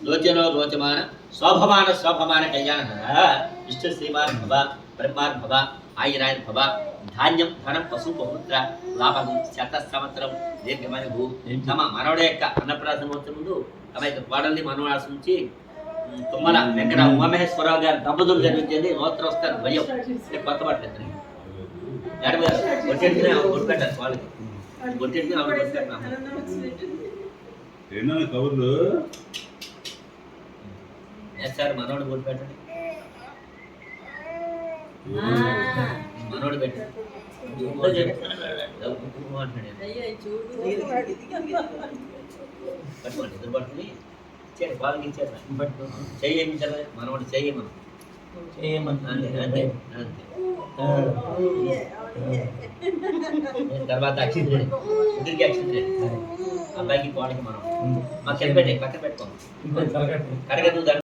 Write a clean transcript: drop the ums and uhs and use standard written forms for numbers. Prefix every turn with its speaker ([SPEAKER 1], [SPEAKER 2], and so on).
[SPEAKER 1] లోచనో రోచమాన శోభమాన శోభమాన కళ్యాణ ఇష్ట శ్రీమాన్ భవ బ్రహ్మాన్ భవ ఆయురాయన భవ ధాన్యం ధనం పశు బహుత్ర లాభం శత సంవత్సరం దీర్ఘమైన భూ తమ మనవడ యొక్క అన్నప్రాసన ముందు తమ యొక్క కోడల్ని మనవాసి నుంచి తుమ్మల వెంకట ఉమామహేశ్వరరావు గారి దంపతులు జరుగుతుంది నూతనోత్సవ భయం కొత్త బట్టలు ఒట్టెట్టిన ఒట్టు పెట్టారు వాళ్ళకి ఒట్టెట్టిన ఆవిడ
[SPEAKER 2] కవర్లు
[SPEAKER 1] సార్ మనోడు కొట్టు పెట్టండి మనోడు పెట్టండి పట్టుకోండి ఎదురు పట్టుకుని ఇచ్చాడు వాళ్ళకి ఇచ్చాడు చెయ్యమించారు మనోడు చెయ్యమను అంతే తర్వాత అక్షింద్రే ఇద్దరికి అక్షింద్రే అబ్బాయికి కోడకి మనం మా కింద పెట్టే పక్కన పెట్టుకోండి కడగదు